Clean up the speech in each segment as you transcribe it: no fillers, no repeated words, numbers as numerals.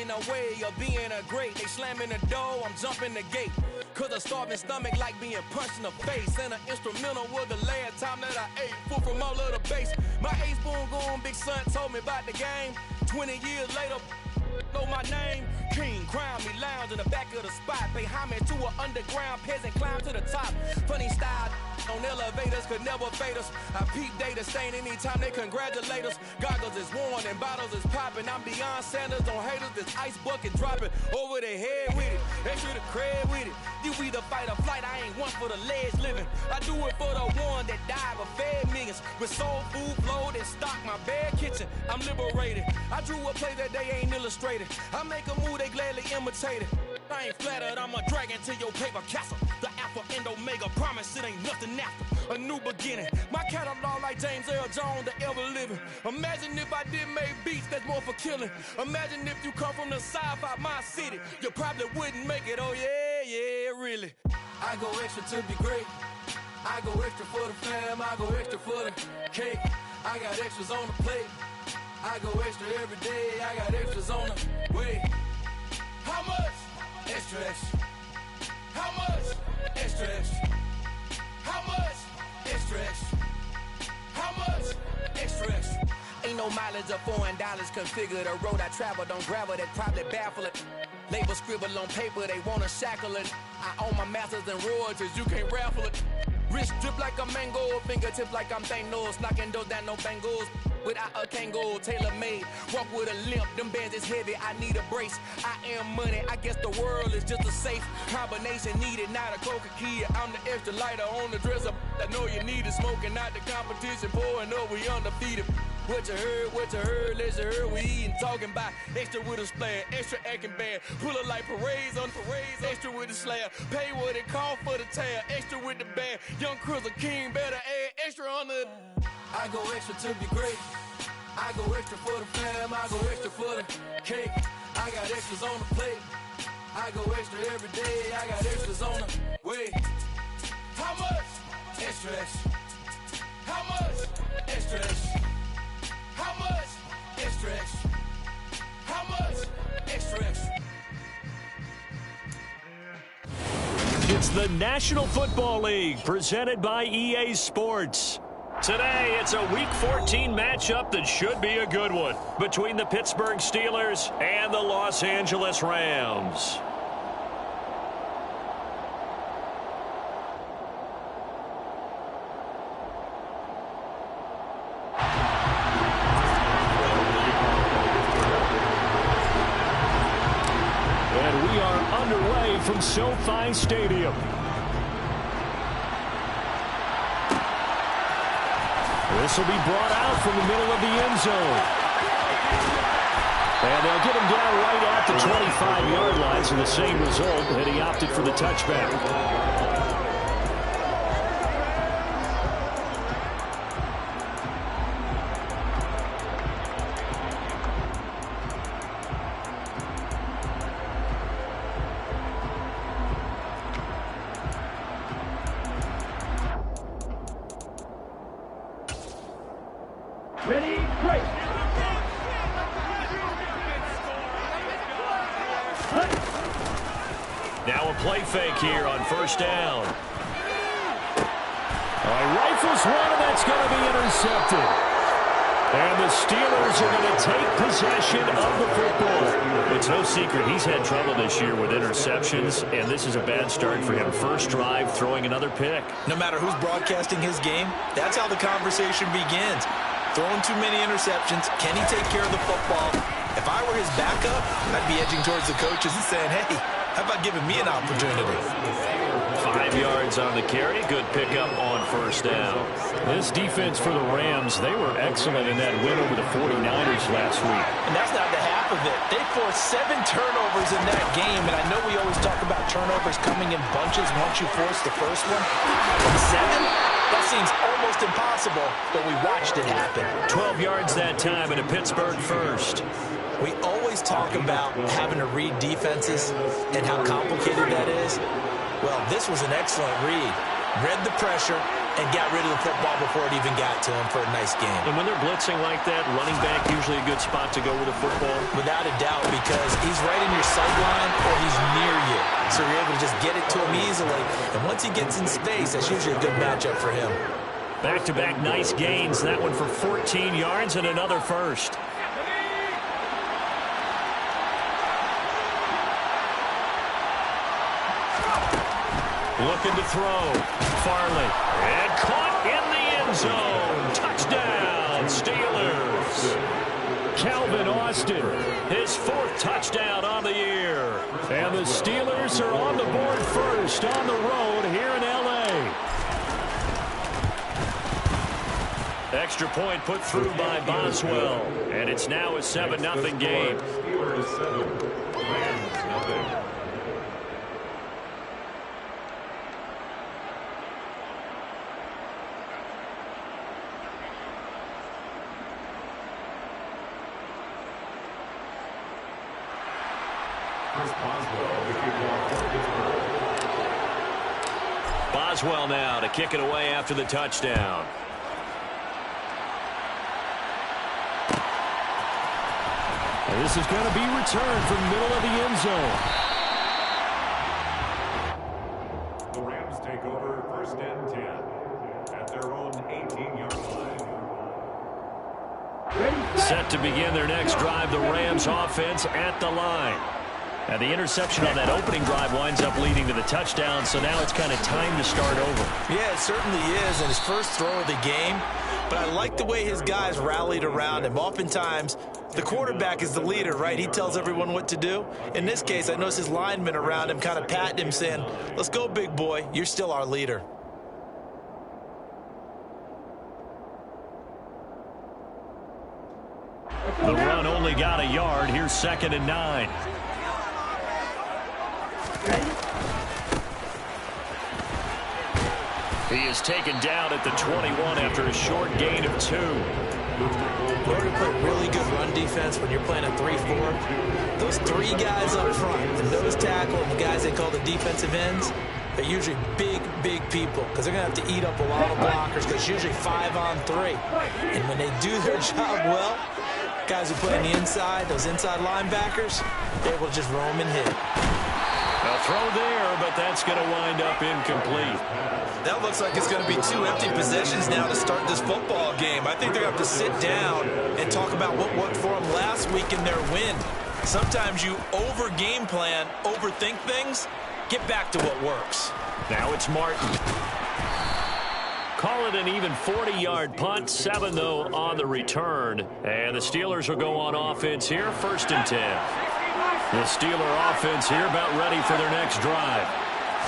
ain't no way of being a great. They slamming the door, I'm jumping the gate. Cause a starving stomach like being punched in the face. And an instrumental was the last time that I ate. Full from all of the bass. My ace boom goon, big son told me about the game. 20 years later, know my name. King, crown me, lounge in the back of the spot. Pay homage to an underground peasant, climb to the top. Funny style on elevators could never fade us. I peep data stain anytime they congratulate us. Goggles is worn and bottles is popping. I'm beyond Sanders on haters. This ice bucket dropping over their head with it. They should have cred with it. You either fight or flight. I ain't one for the ledge living. I do it for the one that died but fed millions. With soul food flowed and stocked my bare kitchen. I'm liberated. I drew a play that they ain't illustrated. I make a move they gladly imitate it. I ain't flattered, I'm a dragon to your paper castle. The Alpha and Omega, promise it ain't nothing after. A new beginning, my catalog like James Earl Jones, the ever living. Imagine if I did make beats that's more for killing. Imagine if you come from the sci-fi, my city. You probably wouldn't make it, oh yeah, really. I go extra to be great. I go extra for the fam, I go extra for the cake. I got extras on the plate. I go extra every day, I got extras on the way. How much? Extra, extra. How much? Extra, extra. How much? Extra, extra. How much? Extra, extra. Ain't no mileage of $4 configure the road I travel. Don't gravel that probably baffle it. Label scribble on paper, they wanna shackle it. I own my masters and royalties, you can't raffle it. Wrist drip like a mango, fingertip like I'm Thanos. Knocking those down, no bangles. Without a Kango, tailor-made. Walk with a limp, them bands is heavy, I need a brace. I am money, I guess the world is just a safe combination needed, not a coca-key. I'm the extra lighter on the dresser. I know you need it, smoking out the competition, pouring up, we undefeated. What you heard, let's you heard, we eating, talking about extra with a splash, extra acting bad, pull it like parades on parades, extra with the slab, pay what it cost for the tab, extra with the band, young Chris a king, better add extra on the. I go extra to be great, I go extra for the fam, I go extra for the cake, I got extras on the plate, I go extra every day, I got extras on the way. How much? Extra, extra. How much? Extra, extra. How much? Extra, extra. How much? Extra, extra. It's the National Football League presented by EA Sports. Today, it's a Week 14 matchup that should be a good one between the Pittsburgh Steelers and the Los Angeles Rams. And we are underway from SoFi Stadium. This will be brought out from the middle of the end zone. And they'll get him down right at the 25-yard line, so the same result, and he opted for the touchback. Ready, break. Now a play fake here on first down. Rifles one, and that's going to be intercepted. And the Steelers are going to take possession of the football. It's no secret he's had trouble this year with interceptions, and this is a bad start for him. First drive, throwing another pick. No matter who's broadcasting his game, that's how the conversation begins. Throwing too many interceptions. Can he take care of the football? If I were his backup, I'd be edging towards the coaches and saying, hey, how about giving me an opportunity? 5 yards on the carry. Good pickup on first down. This defense for the Rams, they were excellent in that win over the 49ers last week. And that's not the half of it. They forced 7 turnovers in that game, and I know we always talk about turnovers coming in bunches once you force the first one. But 7? That seems almost impossible, but we watched it happen. 12 yards that time and a Pittsburgh first. We always talk about having to read defenses and how complicated that is. Well, this was an excellent read. Read the pressure, and got rid of the football before it even got to him for a nice game. And when they're blitzing like that, running back usually a good spot to go with the football? Without a doubt, because he's right in your sight line or he's near you. So you're able to just get it to him easily. And once he gets in space, that's usually a good matchup for him. Back-to-back nice gains. That one for 14 yards and another first. Looking to throw. Farley. And caught in the end zone. Touchdown, Steelers. Calvin Austin, his 4th touchdown on the year. And the Steelers are on the board first on the road here in L.A. Extra point put through by Boswell. And it's now a 7-0 game. Boswell now to kick it away after the touchdown. And this is going to be returned from middle of the end zone. The Rams take over 1st and 10 at their own 18-yard line. Set to begin their next drive, the Rams offense at the line. And the interception on that opening drive winds up leading to the touchdown, so now it's kind of time to start over. Yeah, it certainly is, and his first throw of the game. But I like the way his guys rallied around him. Oftentimes, the quarterback is the leader, right? He tells everyone what to do. In this case, I noticed his linemen around him kind of patting him, saying, let's go, big boy. You're still our leader. The run only got a yard. Here's 2nd and 9. He is taken down at the 21 after a short gain of 2. In order to play really good run defense when you're playing a 3-4, those 3 guys up front, the nose tackle and the guys they call the defensive ends, they're usually big, big people because they're going to have to eat up a lot of blockers because it's usually 5 on 3. And when they do their job well, guys who play on the inside, those inside linebackers, they're able to just roam and hit. A throw there, but that's going to wind up incomplete. That looks like it's going to be 2 empty possessions now to start this football game. I think they're going to have to sit down and talk about what worked for them last week in their win. Sometimes you over-game plan, overthink things. Get back to what works. Now it's Martin. Call it an even 40-yard punt. 7, though, on the return. And the Steelers will go on offense here, 1st and 10. The Steeler offense here about ready for their next drive.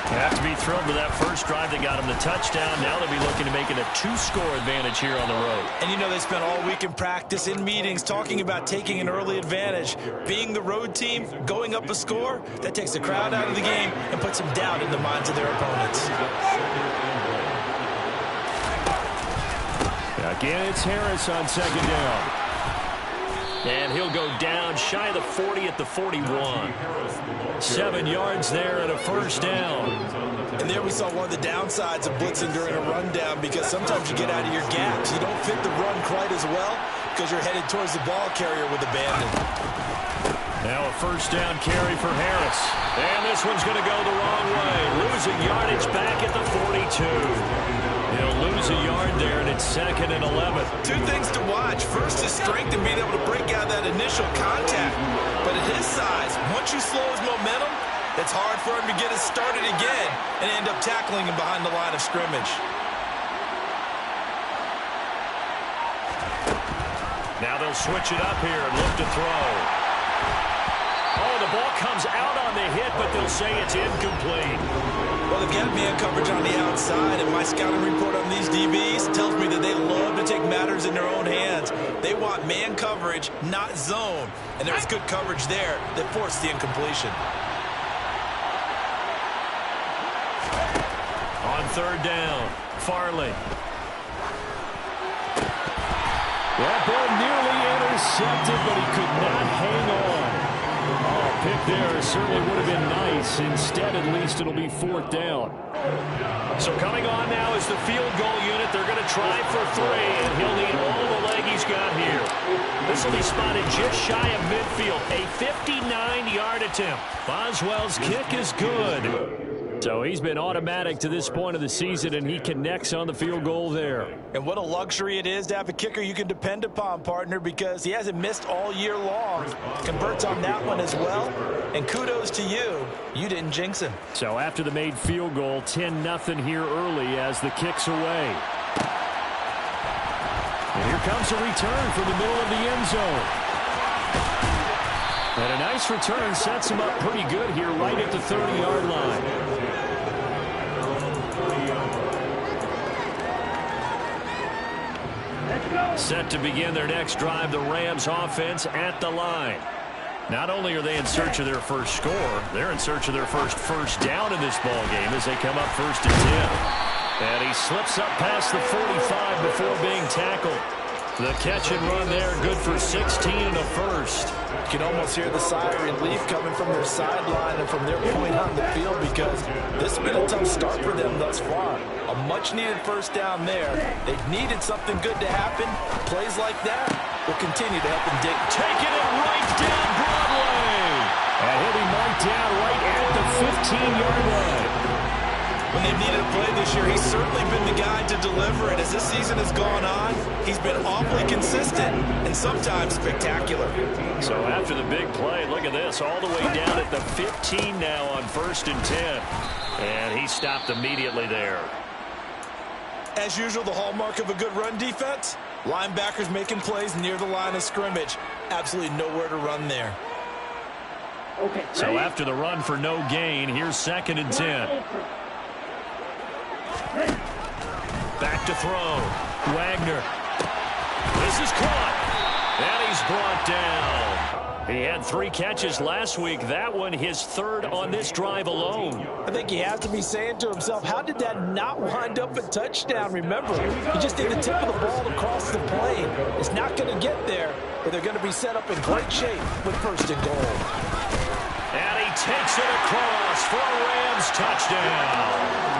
They have to be thrilled with that first drive that got them the touchdown. Now they'll be looking to make it a 2-score advantage here on the road. And you know they spent all week in practice, in meetings, talking about taking an early advantage. Being the road team, going up a score, that takes the crowd out of the game and puts some doubt in the minds of their opponents. Again, it's Harris on 2nd down. And he'll go down shy of the 40 at the 41. 7 yards there and a 1st down. And there we saw one of the downsides of blitzing during a rundown because sometimes you get out of your gaps. You don't fit the run quite as well because you're headed towards the ball carrier with abandon. Now a 1st down carry for Harris. And this one's going to go the wrong way. Losing yardage back at the 42. He'll lose a yard there, and it's 2nd and 11. 2 things to watch. First is strength and being able to break out that initial contact. But at his size, once you slow his momentum, it's hard for him to get it started again and end up tackling him behind the line of scrimmage. Now they'll switch it up here and look to throw. Oh, the ball comes out on the hit, but they'll say it's incomplete. Well, they've got man coverage on the outside, and my scouting report on these DBs tells me that they love to take matters in their own hands. They want man coverage, not zone. And there's good coverage there that forced the incompletion. On 3rd down, Farley. That ball nearly intercepted, but he could not hang on. Oh, pick there certainly would have been nice. Instead, at least, it'll be 4th down. So coming on now is the field goal unit. They're going to try for 3, and he'll need all the leg he's got here. This will be spotted just shy of midfield. A 59-yard attempt. Boswell's kick is good. So he's been automatic to this point of the season, and he connects on the field goal there. And what a luxury it is to have a kicker you can depend upon, partner, because he hasn't missed all year long. Converts on that one as well. And kudos to you. You didn't jinx him. So after the made field goal, 10-0 here early as the kick's away. And here comes a return from the middle of the end zone. And a nice return sets him up pretty good here right at the 30-yard line. Set to begin their next drive, the Rams offense at the line. Not only are they in search of their first score, they're in search of their first down in this ball game as they come up 1st and 10. And he slips up past the 45 before being tackled. The catch and run there, good for 16 and a first. You can almost hear the sigh of relief coming from their sideline and from their point on the field, because this has been a tough start for them thus far. A much-needed first down there. They've needed something good to happen. Plays like that will continue to help them dig. Taking it right down Broadway. And he'll be marked down right at the 15-yard line. When they've needed a play this year, he's certainly been the guy to deliver it. As this season has gone on, he's been awfully consistent and sometimes spectacular. So after the big play, look at this, all the way down at the 15 now on 1st and 10. And he stopped immediately there. As usual, the hallmark of a good run defense, linebackers making plays near the line of scrimmage. Absolutely nowhere to run there. So after the run for no gain, here's 2nd and 10. Back to throw. Wagner. This is caught. And he's brought down. He had 3 catches last week. That one his 3rd on this drive alone. I think he has to be saying to himself, how did that not wind up a touchdown? Remember, he just did the tip of the ball across the plane. It's not going to get there, but they're going to be set up in great shape with 1st and goal. And he takes it across for a Rams touchdown.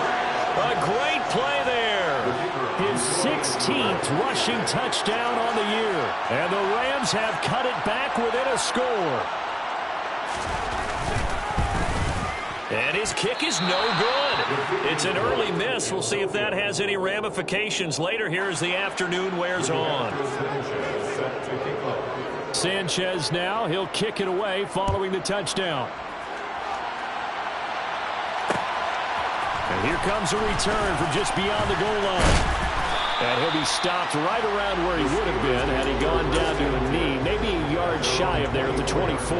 A great play there. His 16th rushing touchdown on the year. And the Rams have cut it back within a score. And his kick is no good. It's an early miss. We'll see if that has any ramifications later here as the afternoon wears on. Sanchez now. He'll kick it away following the touchdown. And here comes a return from just beyond the goal line. And he'll be stopped right around where he would have been had he gone down to a knee, maybe a yard shy of there at the 24.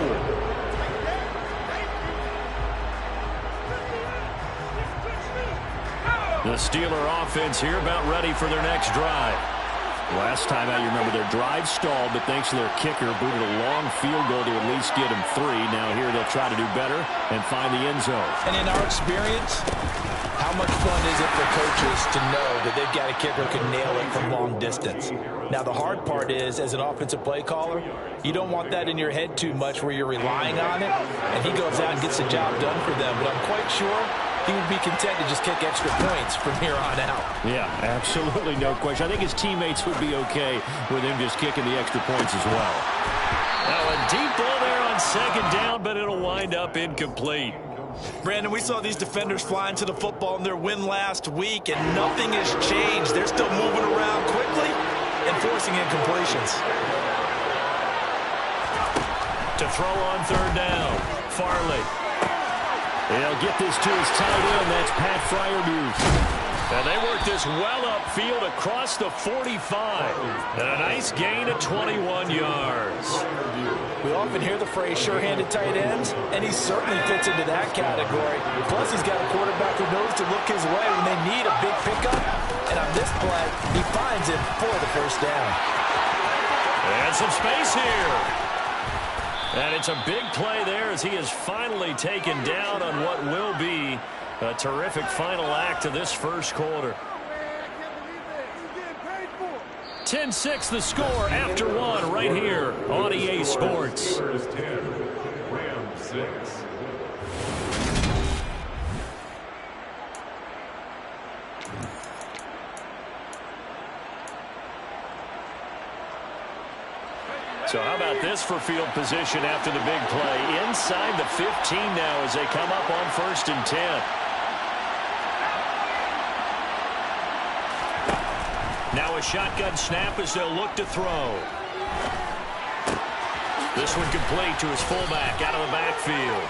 The Steeler offense here about ready for their next drive. Last time out, you remember their drive stalled, but thanks to their kicker, booted a long field goal to at least get them 3. Now here they'll try to do better and find the end zone. And in our experience, how much fun is it for coaches to know that they've got a kicker who can nail it from long distance? Now, the hard part is, as an offensive play caller, you don't want that in your head too much where you're relying on it, and he goes out and gets the job done for them. But I'm quite sure he would be content to just kick extra points from here on out. Yeah, absolutely no question. I think his teammates would be okay with him just kicking the extra points as well. Now a deep ball there on 2nd down, but it'll wind up incomplete. Brandon, we saw these defenders flying to the football in their win last week, and nothing has changed. They're still moving around quickly and forcing incompletions. To throw on 3rd down, Farley. He'll get this to his tight end. That's Pat Freiermuth. And they work this well upfield across the 45. And a nice gain of 21 yards. We often hear the phrase sure-handed tight ends, and he certainly fits into that category. Plus, he's got a quarterback who knows to look his way when they need a big pickup. And on this play, he finds it for the 1st down. And some space here. And it's a big play there as he is finally taken down on what will be a terrific final act of this first quarter. 10-6 the score after 1 right here on EA Sports. 6. So how about this for field position after the big play? Inside the 15 now as they come up on 1st and 10. Now a shotgun snap as they'll look to throw. This one complete to his fullback out of the backfield.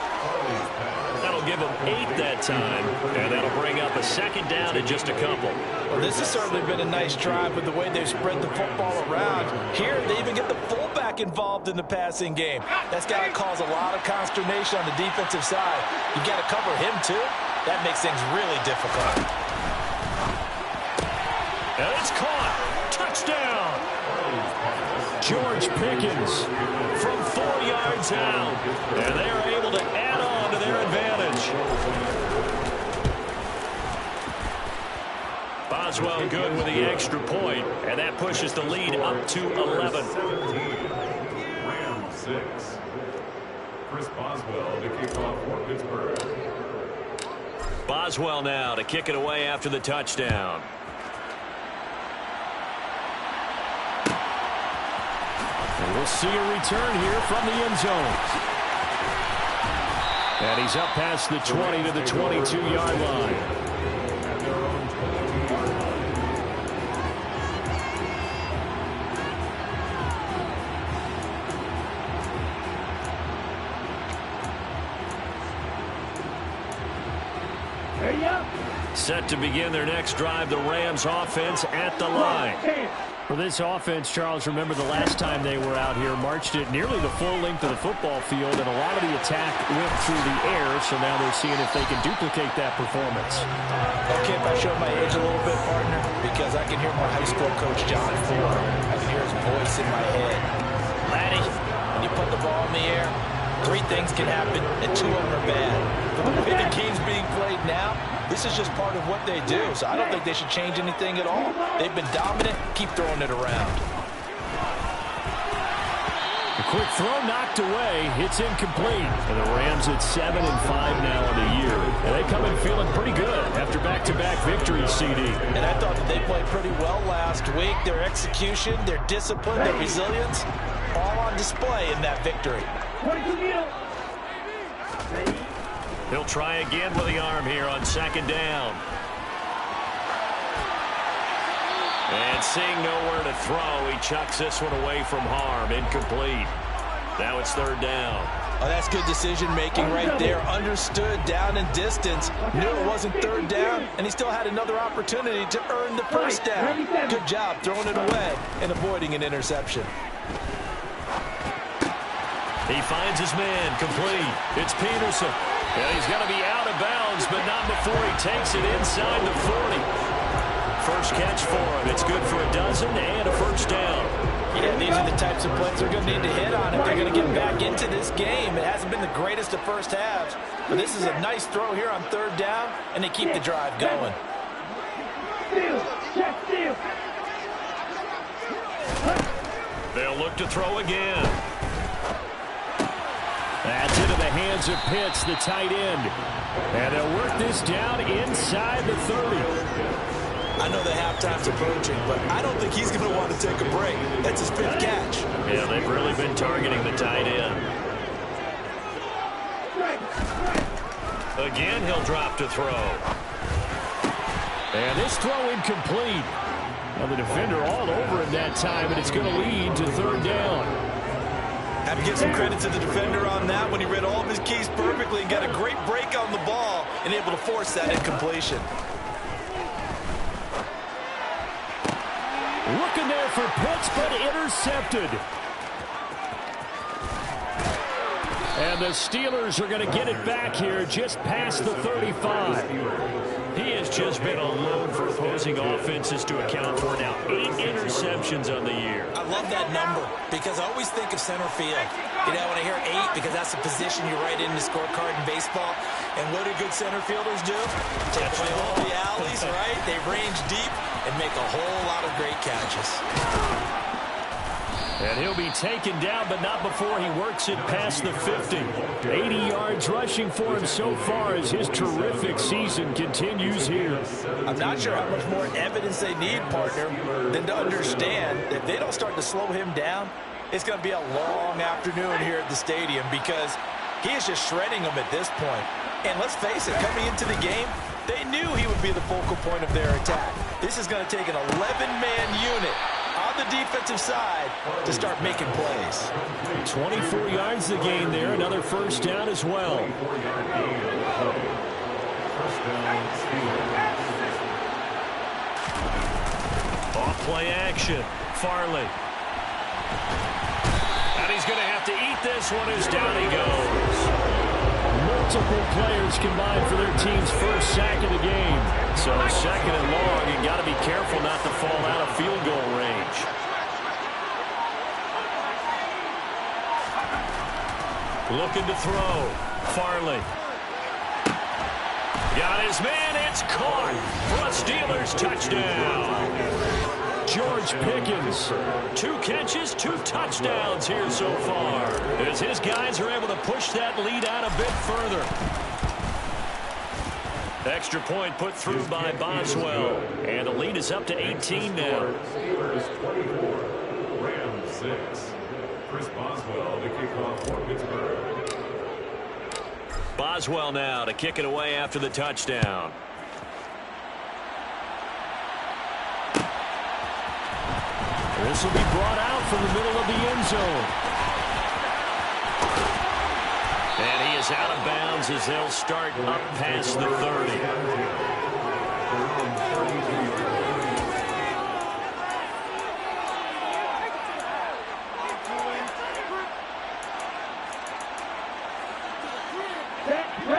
That'll give him 8 that time, and that'll bring up a 2nd down and just a couple. Well, this has certainly been a nice drive with the way they've spread the football around. Here, they even get the fullback involved in the passing game. That's got to cause a lot of consternation on the defensive side. You got to cover him, too. That makes things really difficult. And it's caught. Touchdown. George Pickens from 4 yards out. And they are able to add on to their advantage. Boswell good with the extra point, and that pushes the lead up to 11. 17. Rams 6. Chris Boswell to kick off for Pittsburgh. Boswell now to kick it away after the touchdown. And we'll see a return here from the end zone. And he's up past the 20 to the 22-yard line. At their own 20-yard line. Set to begin their next drive, the Rams offense at the line. For this offense, Charles, remember the last time they were out here, marched it nearly the full length of the football field, and a lot of the attack went through the air, so now they're seeing if they can duplicate that performance. Okay, if I show my age a little bit, partner, because I can hear my high school coach, John Ford. I can hear his voice in my head. Laddie, when you put the ball in the air, 3 things can happen, and 2 of them are bad. But the way the game's being played now, this is just part of what they do, so I don't think they should change anything at all. They've been dominant. Keep throwing it around. A quick throw knocked away. It's incomplete. And the Rams at 7-5 now in the year. And they come in feeling pretty good after back-to-back victories, CD. And I thought that they played pretty well last week. Their execution, their discipline, their resilience, all on display in that victory. He'll try again with the arm here on 2nd down. And seeing nowhere to throw, he chucks this one away from harm. Incomplete. Now it's 3rd down. Oh, that's good decision-making right there. Understood down and distance. Knew it wasn't 3rd down, and he still had another opportunity to earn the 1st down. Good job throwing it away and avoiding an interception. He finds his man. Complete. It's Peterson. And he's going to be out of bounds, but not before he takes it inside the 40. First catch for him. It's good for a dozen and a 1st down. Yeah, these are the types of plays they're going to need to hit on if they're going to get back into this game. It hasn't been the greatest of first halves, but this is a nice throw here on 3rd down, and they keep the drive going. They'll look to throw again. That's into the hands of Pitts, the tight end. And they'll work this down inside the 30. I know the halftime's approaching, but I don't think he's going to want to take a break. That's his 5th catch. Yeah, they've really been targeting the tight end. Again, he'll drop to throw. And this throw incomplete. Now the defender all over him that time, and it's going to lead to 3rd down. Have to give some credit to the defender on that when he read all of his keys perfectly and got a great break on the ball and able to force that incompletion. Looking there for Pitts, but intercepted. And the Steelers are going to get it back here just past the 35. He has just been a load for opposing offenses to account for now. 8 interceptions on the year. I love that number because I always think of center field. You know, when I hear 8, because that's the position you write in the scorecard in baseball. And what do good center fielders do? They play all the alleys, right? They range deep and make a whole lot of great catches. And he'll be taken down, but not before he works it past the 50. 80 yards rushing for him so far as his terrific season continues here. I'm not sure how much more evidence they need, partner, than to understand that if they don't start to slow him down, it's going to be a long afternoon here at the stadium because he is just shredding them at this point. And let's face it, coming into the game, they knew he would be the focal point of their attack. This is going to take an 11-man unit on the defensive side to start making plays. 24 yards the gain there. Another first down as well. Off play action. Farley. And he's going to have to eat this one as down he goes. Multiple players combined for their team's first sack of the game. So second and long, you got to be careful not to fall out of field goal range. Looking to throw. Farley. Got his man. It's caught for a Steelers touchdown. George Pickens, 2 catches, 2 touchdowns here so far, as his guys are able to push that lead out a bit further. Extra point put through by Boswell, and the lead is up to 18 now. Steelers 24, Rams 6. Chris Boswell to kick off for Pittsburgh. Boswell now to kick it away after the touchdown. This will be brought out from the middle of the end zone. And he is out of bounds as they'll start up past the 30.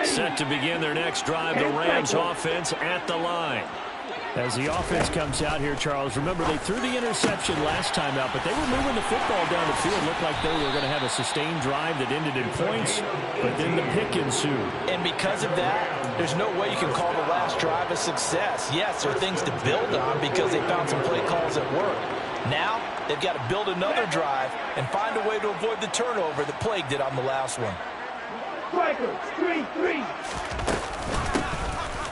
Set to begin their next drive, the Rams offense at the line. As the offense comes out here, Charles, remember they threw the interception last time out, but they were moving the football down the field. Looked like they were going to have a sustained drive that ended in points, but then the pick ensued. And because of that, there's no way you can call the last drive a success. Yes, there are things to build on because they found some play calls at work. Now, they've got to build another drive and find a way to avoid the turnover that plagued it on the last one. Strikers, 3-3.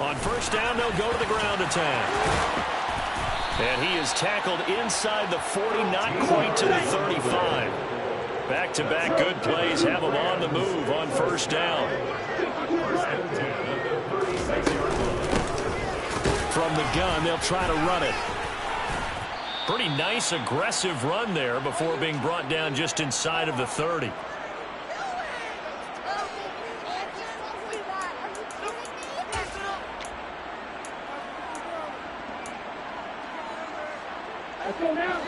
On first down, they'll go to the ground attack. And he is tackled inside the 40, not quite to the 35. Back-to-back good plays have him on the move on first down. From the gun, they'll try to run it. Pretty nice, aggressive run there before being brought down just inside of the 30.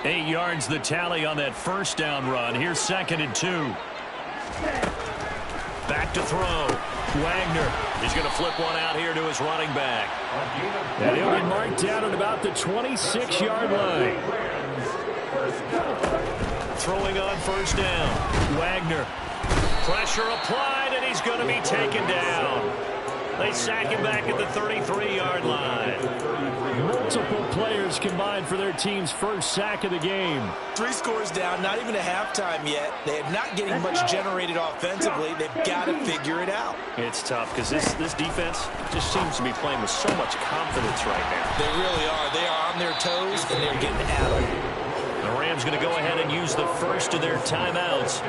Eight yards the tally on that first down run. Here's 2nd and 2. Back to throw. Wagner is going to flip one out here to his running back. And he'll be marked down at about the 26-yard line. Throwing on first down. Wagner. Pressure applied, and he's going to be taken down. They sack him back at the 33-yard line. Multiple players combined for their team's first sack of the game. 3 scores down, not even a halftime yet. They are not getting much generated offensively. They've got to figure it out. It's tough because this defense just seems to be playing with so much confidence right now. They really are. They are on their toes, and they're getting at them. The Rams going to go ahead and use the first of their timeouts,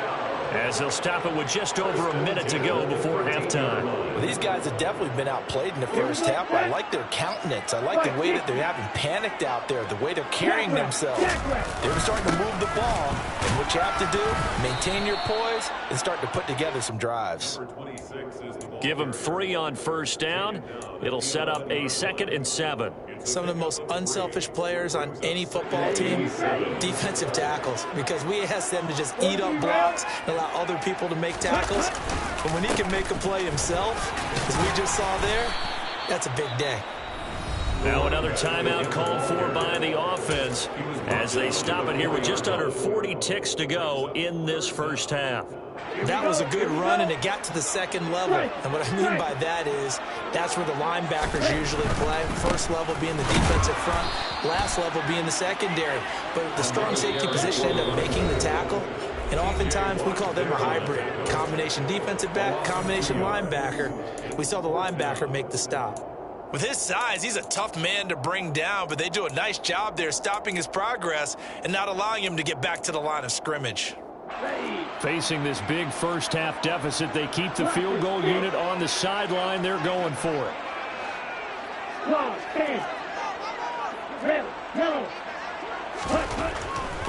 as they'll stop it with just over a minute to go before halftime. Well, these guys have definitely been outplayed in the first half. I like their countenance. I like the way that they're having panicked out there, the way they're carrying themselves. They're starting to move the ball. And what you have to do, maintain your poise and start to put together some drives. Give them 3 on first down. It'll set up a 2nd and 7. Some of the most unselfish players on any football team, defensive tackles, because we ask them to just eat up blocks and allow other people to make tackles. But when he can make a play himself, as we just saw there, that's a big day. Now another timeout called for by the offense as they stop it here with just under 40 ticks to go in this first half. That was a good run, and it got to the second level. And what I mean by that is that's where the linebackers usually play. First level being the defensive front, last level being the secondary. But the strong safety position ended up making the tackle. And oftentimes we call them a hybrid. Combination defensive back, combination linebacker. We saw the linebacker make the stop. With his size, he's a tough man to bring down, but they do a nice job there stopping his progress and not allowing him to get back to the line of scrimmage. Facing this big first half deficit, they keep the field goal unit on the sideline. They're going for it.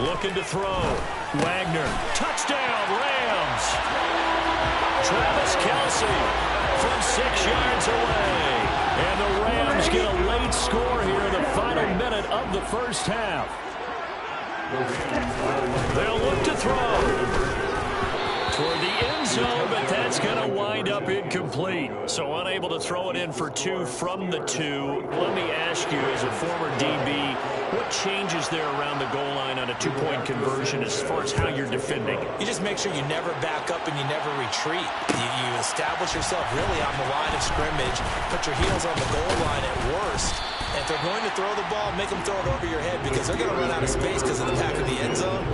Looking to throw. Wagner. Touchdown, Rams. Travis Kelce from 6 yards away. And the Rams get a late score here in the final minute of the first half. They'll look to throw toward the end zone, but that's going to wind up incomplete. So unable to throw it in for 2 from the 2. Let me ask you, as a former DB, what changes there around the goal line on a 2-point conversion as far as how you're defending? You just make sure you never back up and you never retreat. You establish yourself really on the line of scrimmage, put your heels on the goal line at worst. And if they're going to throw the ball, make them throw it over your head because they're going to run out of space because of the back of the end zone.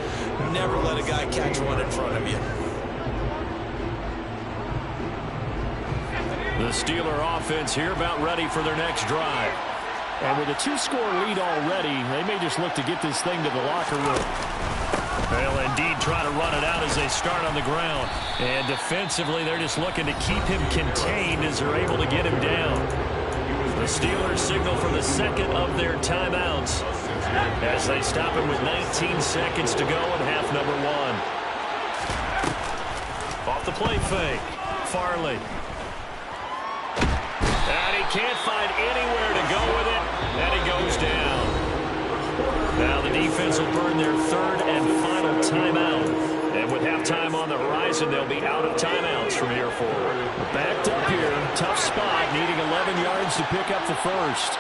Never let a guy catch one in front of you. The Steeler offense here about ready for their next drive. And with a 2-score lead already, they may just look to get this thing to the locker room. They'll indeed try to run it out as they start on the ground. And defensively, they're just looking to keep him contained as they're able to get him down. The Steelers signal for the second of their timeouts as they stop him with 19 seconds to go in half number 1. Off the play fake. Farley. And he can't find anywhere to go with it, and he goes down. Now the defense will burn their third and final timeout. And with halftime on the horizon, they'll be out of timeouts from here forward. Backed up here, tough spot, needing 11 yards to pick up the first.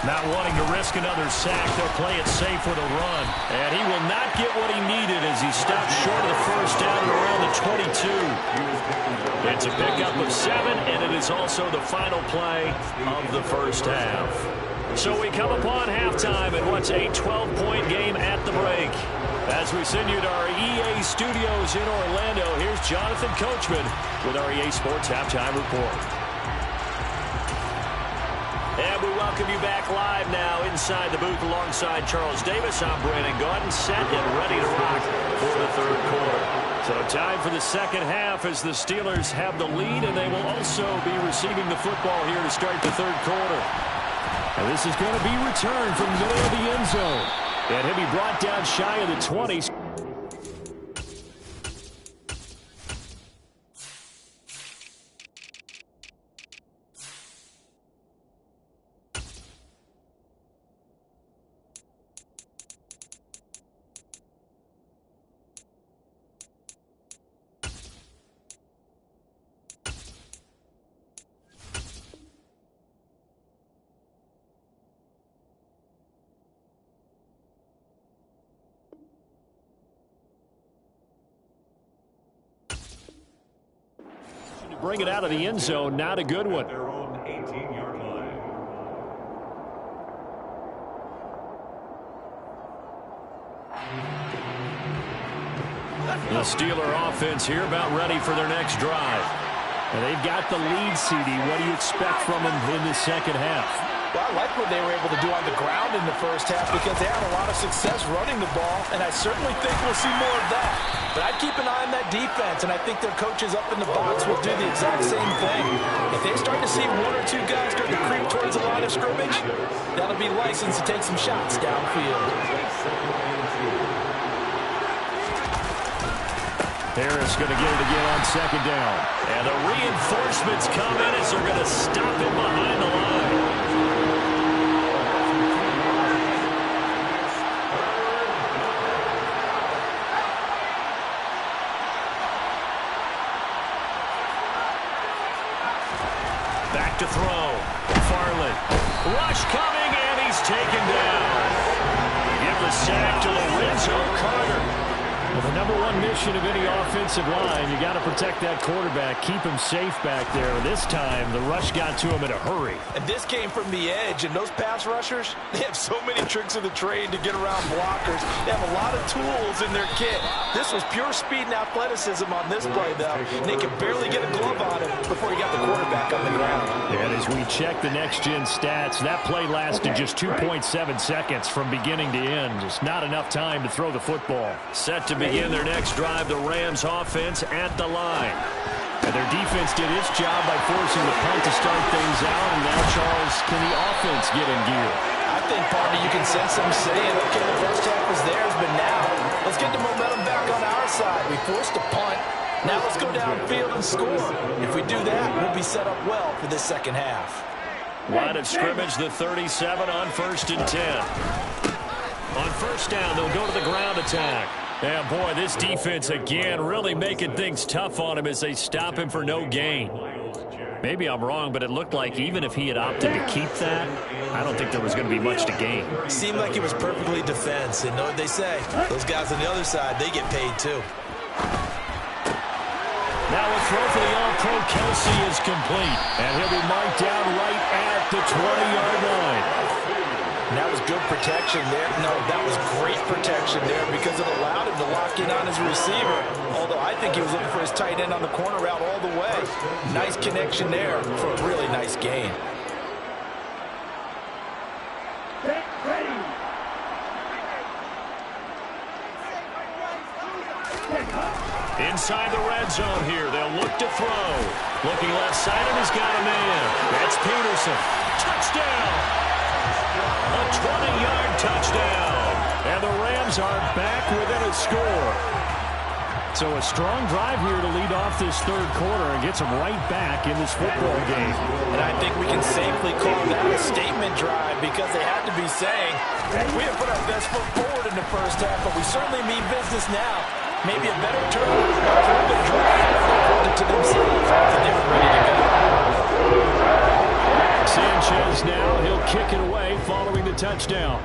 Not wanting to risk another sack, they'll play it safe with a run. And he will not get what he needed as he stopped short of the first down at around the 22. It's a pickup of 7, and it is also the final play of the first half. So we come upon halftime in what's a 12-point game at the break. As we send you to our EA studios in Orlando, here's Jonathan Coachman with our EA Sports Halftime Report. And we welcome you back live now inside the booth alongside Charles Davis. I'm Brandon Gaudin, set and ready to rock for the third quarter. So time for the second half as the Steelers have the lead, and they will also be receiving the football here to start the third quarter. And this is going to be returned from the middle of the end zone. And he'll be brought down shy of the 20s. Bring it out of the end zone, not a good one. Their own 18-yard line. The Steeler offense here about ready for their next drive. And they've got the lead, CD. What do you expect from them in the second half? Well, I like what they were able to do on the ground in the first half because they had a lot of success running the ball, and I certainly think we'll see more of that. But I'd keep an eye on that defense, and I think their coaches up in the box will do the exact same thing. If they start to see 1 or 2 guys start to creep towards the line of scrimmage, that'll be license to take some shots downfield. Harris going to get it again on second down. And the reinforcements come in as they're going to stop him behind the line. Back to throw. Farland. Rush coming, and he's taken down. Give the sack to Lorenzo Carter. Well, the number one mission of any offensive line, you got to protect that quarterback, keep him safe back there. This time, the rush got to him in a hurry. And this came from the edge, and those pass rushers, they have so many tricks of the trade to get around blockers. They have a lot of tools in their kit. This was pure speed and athleticism on this play, though. And they could barely get a glove on him before he got the quarterback on the ground. And as we check the next-gen stats, that play lasted just 2.7 seconds from beginning to end. Just not enough time to throw the football. Set to begin their next drive, the Rams offense at the line. And their defense did its job by forcing the punt to start things out. And now, Charles, can the offense get in gear? I think, partner, you can sense them saying, okay, the first half was theirs, but now let's get the momentum back on our side. We forced a punt. Now let's go downfield and score. If we do that, we'll be set up well for this second half. Line of scrimmage, the 37 on 1st and 10. On first down, they'll go to the ground attack. Yeah, boy, this defense again really making things tough on him as they stop him for no gain. Maybe I'm wrong, but it looked like even if he had opted to keep that, I don't think there was going to be much to gain. Seemed like he was perfectly defense, and know what they say. Those guys on the other side, they get paid too. Now a throw for the All-Pro Kelsey is complete, and he'll be marked down right at the 20-yard line. And that was good protection there. No, that was great protection there because it allowed him to lock in on his receiver. Although I think he was looking for his tight end on the corner route all the way. Nice connection there for a really nice gain. Get ready. Inside the red zone here, they'll look to throw. Looking left side, and he's got a man. That's Peterson. Touchdown! A 20-yard touchdown. And the Rams are back within a score. So a strong drive here to lead off this third quarter and gets them right back in this football game. And I think we can safely call that a statement drive because they had to be saying, we have put our best foot forward in the first half, but we certainly mean business now. Maybe a better term, a drive to themselves, and they were ready to go. Sanchez now, he'll kick it away following the touchdown.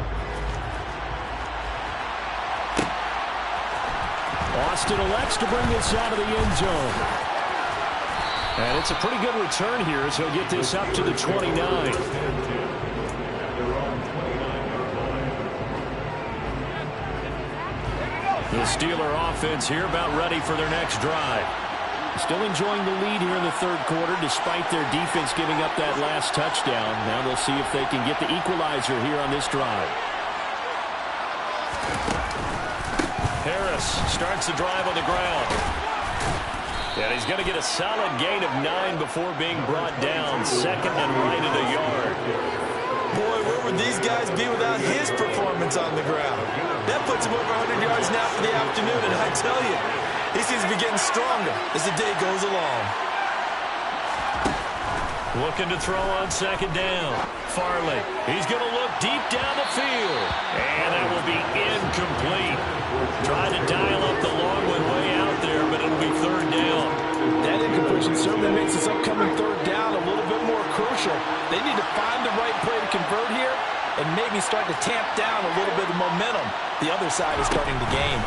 Austin elects to bring this out of the end zone. And it's a pretty good return here as he'll get this up to the 29. The Steeler offense here about ready for their next drive. Still enjoying the lead here in the third quarter despite their defense giving up that last touchdown. Now they'll see if they can get the equalizer here on this drive. Harris starts the drive on the ground. And he's going to get a solid gain of 9 before being brought down. Second and right at a yard. Boy, where would these guys be without his performance on the ground? That puts him over 100 yards now for the afternoon, and I tell you, he seems to be getting stronger as the day goes along. Looking to throw on second down. Farley, he's going to look deep down the field. And that will be incomplete. Trying to dial up the long one way out there, but it'll be third down. That incompletion certainly makes this upcoming third down a little bit more crucial. They need to find the right play to convert here and maybe start to tamp down a little bit of momentum. The other side is starting to gain.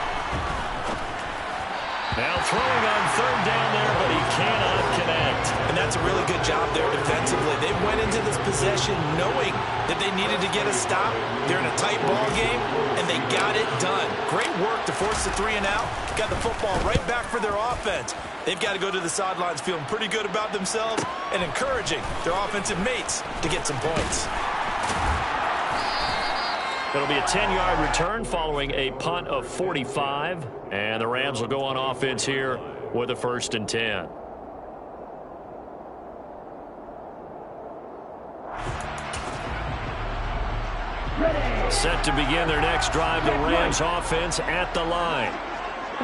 Now throwing on third down there, but he cannot connect. And that's a really good job there defensively. They went into this possession knowing that they needed to get a stop. They're in a tight ball game, and they got it done. Great work to force the 3 and out. Got the football right back for their offense. They've got to go to the sidelines feeling pretty good about themselves and encouraging their offensive mates to get some points. It'll be a 10-yard return following a punt of 45. And the Rams will go on offense here with a 1st and 10. Set to begin their next drive, the Rams offense at the line.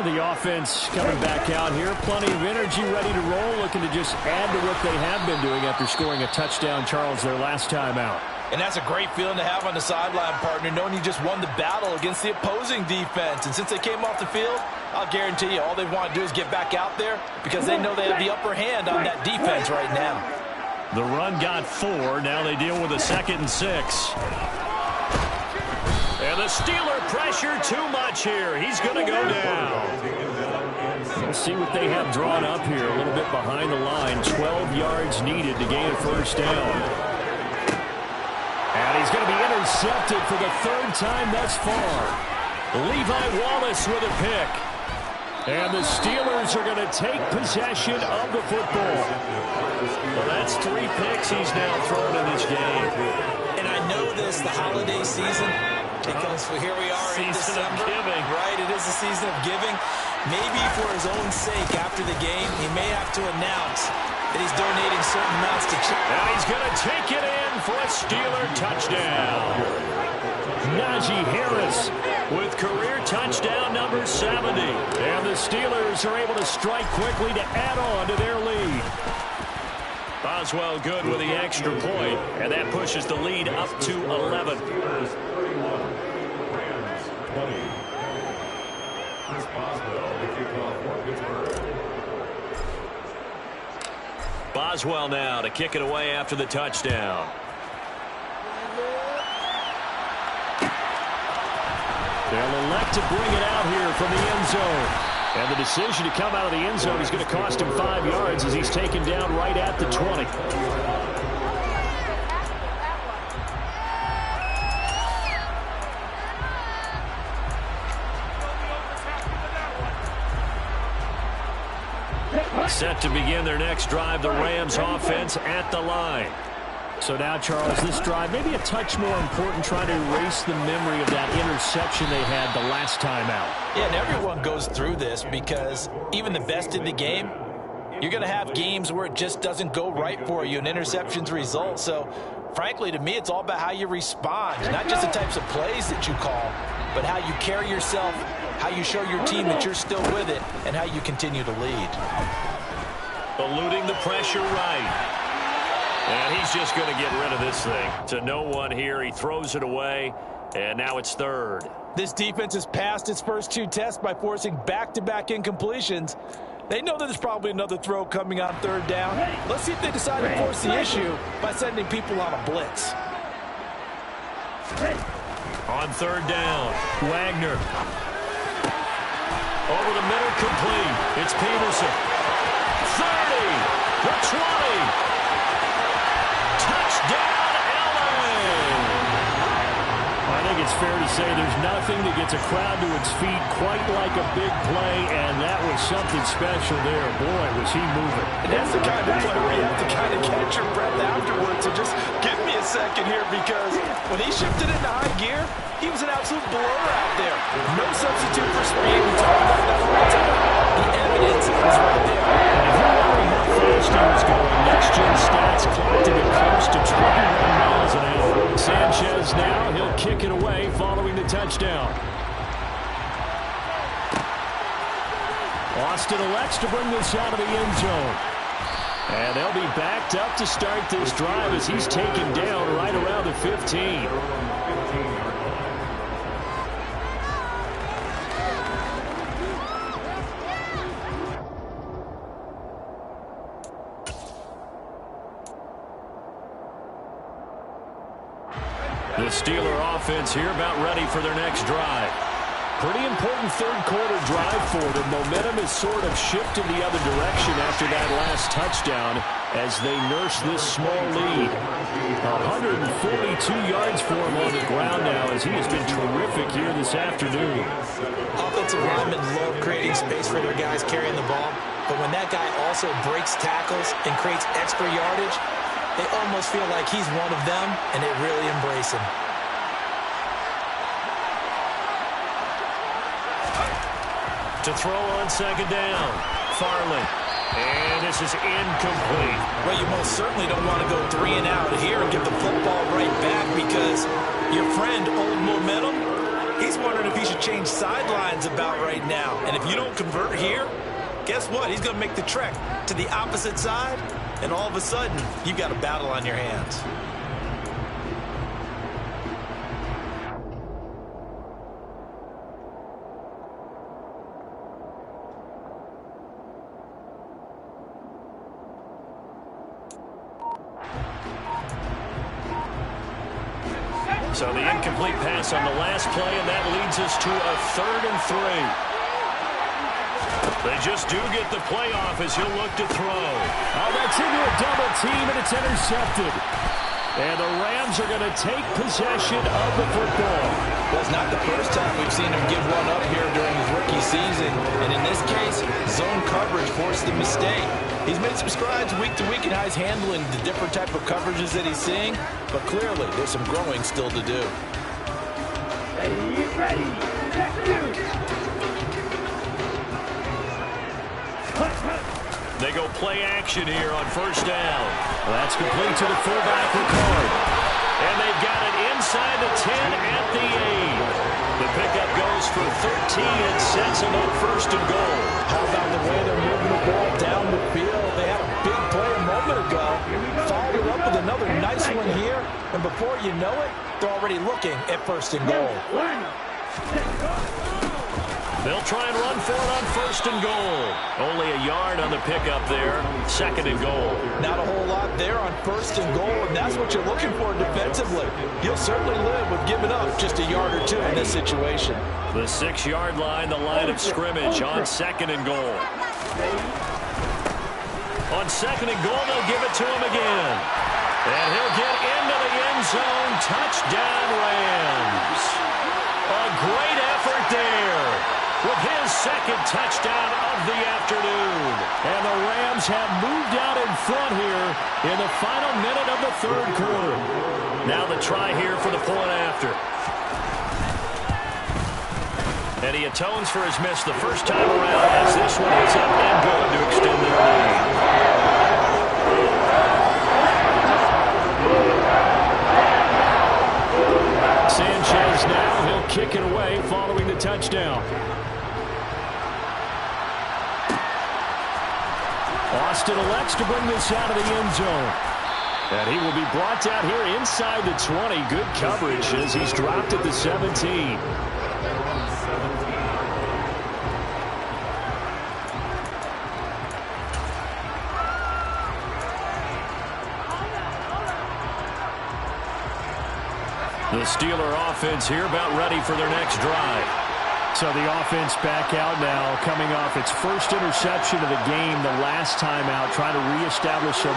The offense coming back out here. Plenty of energy, ready to roll, looking to just add to what they have been doing after scoring a touchdown, Charles, their last time out. And that's a great feeling to have on the sideline, partner, knowing you just won the battle against the opposing defense. And since they came off the field, I'll guarantee you all they want to do is get back out there because they know they have the upper hand on that defense right now. The run got 4. Now they deal with a 2nd and 6. And the Steeler pressure too much here. He's going to go down. Let's see what they have drawn up here. A little bit behind the line. 12 yards needed to gain a first down. And he's going to be intercepted for the 3rd time thus far. Levi Wallace with a pick. And the Steelers are going to take possession of the football. Well, that's 3 picks he's now thrown in this game. And I know this, the holiday season, because here we are in December. Season of giving. Right, it is the season of giving. Maybe for his own sake after the game, he may have to announce that he's donating certain amounts to charity. And he's going to take it in for a Steeler touchdown. Najee Harris with career touchdown number 70. And the Steelers are able to strike quickly to add on to their lead. Boswell good with the extra point, and that pushes the lead up to 11. Steelers 31, Rams 20. Chris Boswell, the kickoff for Pittsburgh. Boswell now to kick it away after the touchdown. They'll elect to bring it out here from the end zone. And the decision to come out of the end zone is going to cost him 5 yards as he's taken down right at the 20. Set to begin their next drive, the Rams offense at the line. So now, Charles, this drive maybe a touch more important, trying to erase the memory of that interception they had the last time out. Yeah, and everyone goes through this because even the best in the game, you're going to have games where it just doesn't go right for you, and interceptions result. So, frankly, to me, it's all about how you respond, not just the types of plays that you call, but how you carry yourself, how you show your team that you're still with it, and how you continue to lead. Eluding the pressure right. And he's just going to get rid of this thing. To no one here. He throws it away, and now it's 3rd. This defense has passed its first 2 tests by forcing back-to-back incompletions. They know that there's probably another throw coming on 3rd down. Let's see if they decide to force the issue by sending people on a blitz. On 3rd down, Wagner. Over the middle, complete. It's Peterson. 30, the 20. Touchdown, LA! I think it's fair to say there's nothing that gets a crowd to its feet quite like a big play, and that was something special there. Boy, was he moving. And that's the kind of play where you have to kind of catch your breath afterwards. So just give me a second here, because when he shifted into high gear, he was an absolute blower out there. No substitute for speed. We talked about that all the time. The evidence is right there. And if you're wondering how fast he was going, next-gen stats clocked him close to 21 miles an hour. Sanchez now, he'll kick it away following the touchdown. Austin elects to bring this out of the end zone. And they'll be backed up to start this drive as he's taken down right around the 15. The Steeler offense here about ready for their next drive. Pretty important 3rd quarter drive for them. Momentum has sort of shifted the other direction after that last touchdown as they nurse this small lead. 142 yards for him on the ground now as he has been terrific here this afternoon. Offensive linemen love creating space for their guys carrying the ball, but when that guy also breaks tackles and creates extra yardage, they almost feel like he's one of them, and they really embrace him. To throw on 2nd down, Farley. And this is incomplete. Well, you most certainly don't want to go 3 and out here and get the football right back, because your friend, Old Momentum, he's wondering if he should change sidelines about right now. And if you don't convert here, guess what? He's going to make the trek to the opposite side, and all of a sudden, you've got a battle on your hands. So the incomplete pass on the last play, and that leads us to a 3rd and 3. They just do get the play off as he'll look to throw. Oh, that's into a double team, and it's intercepted. And the Rams are going to take possession of the football. Well, it's not the first time we've seen him give one up here during his rookie season. And in this case, zone coverage forced the mistake. He's made some strides week to week in how he's handling the different type of coverages that he's seeing. But clearly, there's some growing still to do. Ready. They go play action here on 1st down. Well, that's complete to the fullback, Ricard. And they've got it inside the 10 at the 8. The pickup goes for 13 and sets them up 1st and goal. How about the way they're moving the ball down the field? They had a big play a moment ago. Followed it up with another nice one here. And before you know it, they're already looking at 1st and goal. They'll try and run for it on 1st and goal. Only a yard on the pickup there. 2nd and goal. Not a whole lot there on 1st and goal, and that's what you're looking for defensively. You'll certainly live with giving up just a yard or 2 in this situation. The 6-yard line, the line of scrimmage on 2nd and goal. On 2nd and goal, they'll give it to him again. And he'll get into the end zone. Touchdown, Rams. A great effort there with his 2nd touchdown of the afternoon. And the Rams have moved out in front here in the final minute of the 3rd quarter. Now the try here for the point after. And he atones for his miss the first time around as this one is up and good to extend their lead. Sanchez now, he'll kick it away following the touchdown. Austin elects to bring this out of the end zone. And he will be brought down here inside the 20. Good coverage as he's dropped at the 17. The Steeler offense here about ready for their next drive. So the offense back out now, coming off its first interception of the game the last time out, trying to reestablish some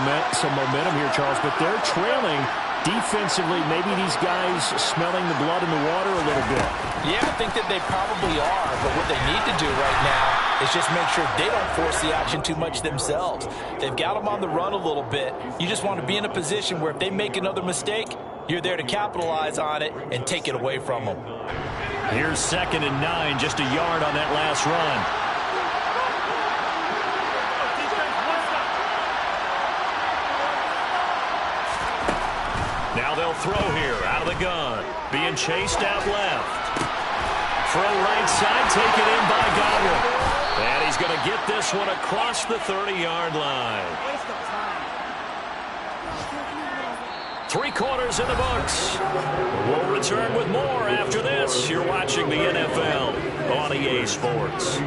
momentum here, Charles. But they're trailing defensively. Maybe these guys smelling the blood in the water a little bit. Yeah, I think that they probably are. But what they need to do right now is just make sure they don't force the action too much themselves. They've got them on the run a little bit. You just want to be in a position where if they make another mistake, you're there to capitalize on it and take it away from them. Here's 2nd and 9, just a yard on that last run. Now they'll throw here out of the gun. Being chased out left. Throw right side, taken in by Godwin. And he's going to get this one across the 30-yard line. 3 quarters in the books. We'll return with more after this. You're watching the NFL on EA Sports.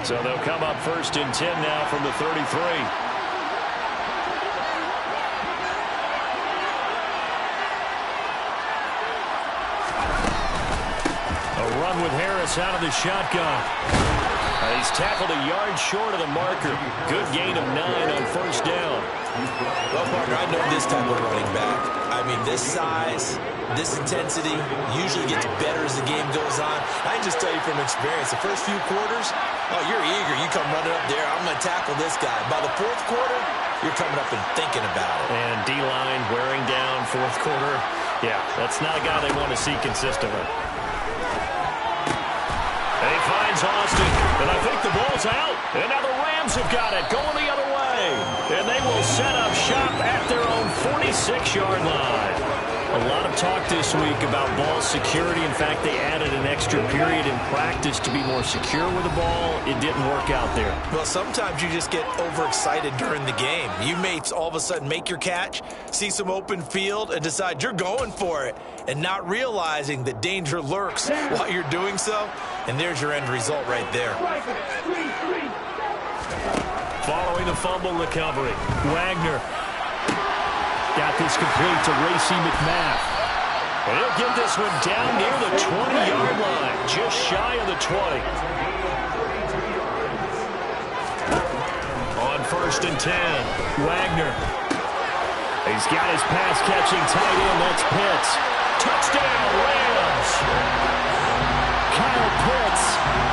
So they'll come up 1st and 10 now from the 33. Run with Harris out of the shotgun. He's tackled a yard short of the marker. Good gain of 9 on 1st down. Well, partner, I know this type of running back. I mean, this size, this intensity usually gets better as the game goes on. I can just tell you from experience, the first few quarters, oh, you're eager. You come running up there, I'm going to tackle this guy. By the 4th quarter, you're coming up and thinking about it. And D-line wearing down 4th quarter. Yeah, that's not a guy they want to see consistently. And he finds Austin, and I think the ball's out. And now the Rams have got it, going the other way. And they will set up shop at their own 46-yard line. A lot of talk this week about ball security. In fact, they added an extra period in practice to be more secure with the ball. It didn't work out there. Well, sometimes you just get overexcited during the game. You may all of a sudden make your catch, see some open field, and decide you're going for it, and not realizing that danger lurks while you're doing so. And there's your end result right there. Following the fumble recovery, Wagner got this complete to Racey McMath. And he'll get this one down near the 20-yard line, just shy of the 20. On 1st and 10, Wagner. He's got his pass-catching tight end. That's Pitts. Touchdown, Rams. Kyle Pitts,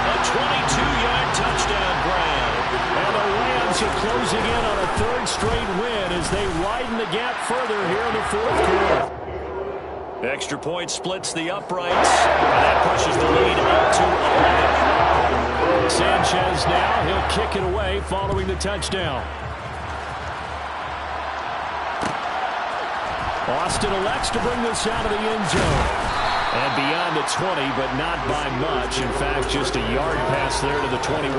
a 22-yard touchdown grab. And the Rams are closing in on a 3rd straight win as they widen the gap further here in the 4th quarter. Extra point splits the uprights, and that pushes the lead up to 11. Sanchez now, he'll kick it away following the touchdown. Austin elects to bring this out of the end zone. And beyond the 20, but not by much. In fact, just a yard pass there to the 21.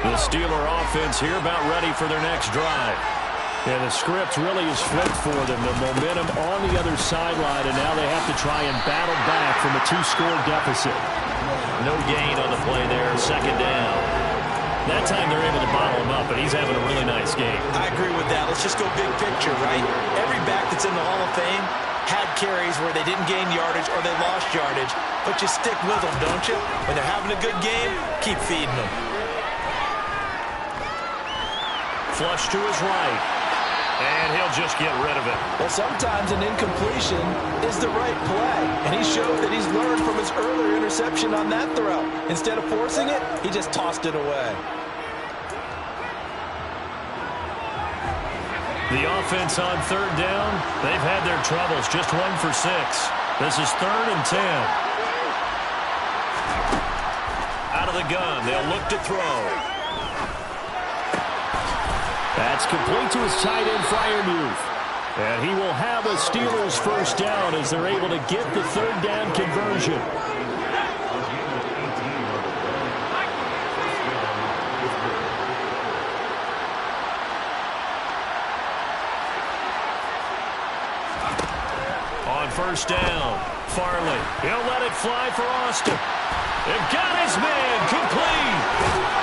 The Steeler offense here about ready for their next drive. And the script really is flipped for them. The momentum on the other sideline, and now they have to try and battle back from a 2-score deficit. No gain on the play there, 2nd down. That time they're able to bottle him up, and he's having a really nice game. I agree with that. Let's just go big picture, right? Every back that's in the Hall of Fame had carries where they didn't gain yardage or they lost yardage, but you stick with them, don't you? When they're having a good game, keep feeding them. Flush to his right. And he'll just get rid of it. Well, sometimes an incompletion is the right play. And he showed that he's learned from his earlier interception on that throw. Instead of forcing it, he just tossed it away. The offense on 3rd down, they've had their troubles. Just 1 for 6. This is 3rd and 10. Out of the gun, they'll look to throw. That's complete to his tight end, Freiermuth. And he will have a Steelers 1st down as they're able to get the 3rd down conversion. On 1st down, Farley. He'll let it fly for Austin. They've got his man complete.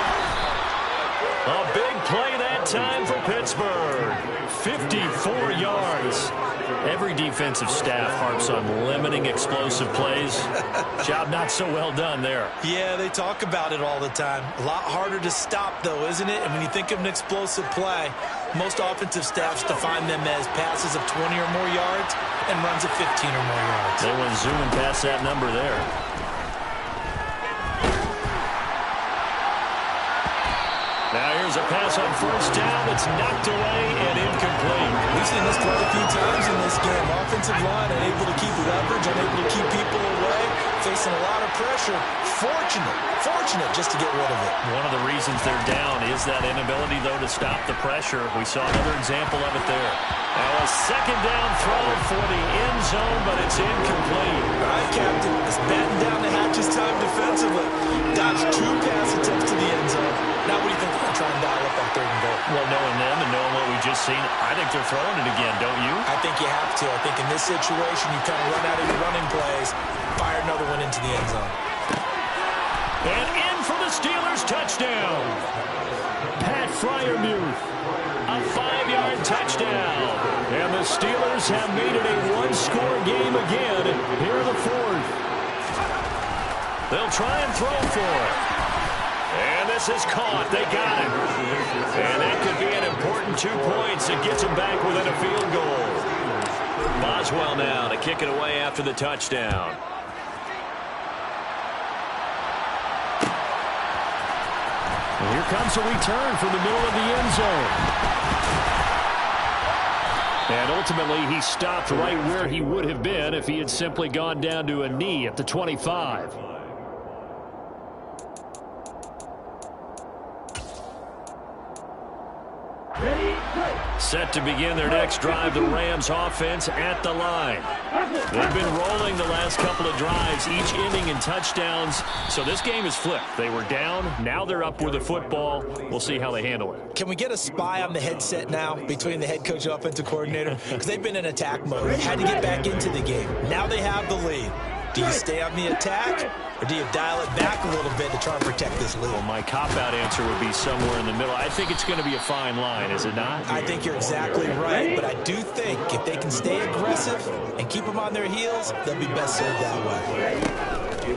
A big play that time for Pittsburgh. 54 yards. Every defensive staff harps on limiting explosive plays. Job not so well done there. Yeah, they talk about it all the time. A lot harder to stop, though, isn't it? And when you think of an explosive play, most offensive staffs define them as passes of 20 or more yards and runs of 15 or more yards. They went zooming past that number there. Now here's a pass on 1st down that's knocked away and incomplete. We've seen this quite a few times in this game. Offensive line unable to keep leverage, unable to keep people away, facing a lot of pressure. Fortunate just to get rid of it. One of the reasons they're down is that inability, though, to stop the pressure. We saw another example of it there. Now a 2nd down throw for the end zone, but it's incomplete. All right, Captain. It's batten down the hatches time defensively. Dodged 2 pass attempts to the end zone. Now what do you think they're going to try and dial up on 3rd and goal? Well, knowing them and knowing what we've just seen, I think they're throwing it again, don't you? I think you have to. I think in this situation, you kind of run out of your running plays, fire another one into the end zone. And in for the Steelers touchdown. Pat Freiermuth. A 5-yard touchdown. And the Steelers have made it a 1-score game again here in the 4th. They'll try and throw for it. And this is caught. They got it. And that could be an important 2 points. It gets them back within a field goal. Boswell now to kick it away after the touchdown. And here comes a return from the middle of the end zone. And ultimately, he stopped right where he would have been if he had simply gone down to a knee at the 25. Set to begin their next drive, the Rams offense at the line. They've been rolling the last couple of drives, each ending in touchdowns. So this game is flipped. They were down. Now they're up with the football. We'll see how they handle it. Can we get a spy on the headset now between the head coach and offensive coordinator? Because they've been in attack mode. They had to get back into the game. Now they have the lead. Do you stay on the attack, or do you dial it back a little bit to try and protect this lead? Well, my cop-out answer would be somewhere in the middle. I think it's going to be a fine line, is it not? I think you're exactly right, but I do think if they can stay aggressive and keep them on their heels, they'll be best served that way.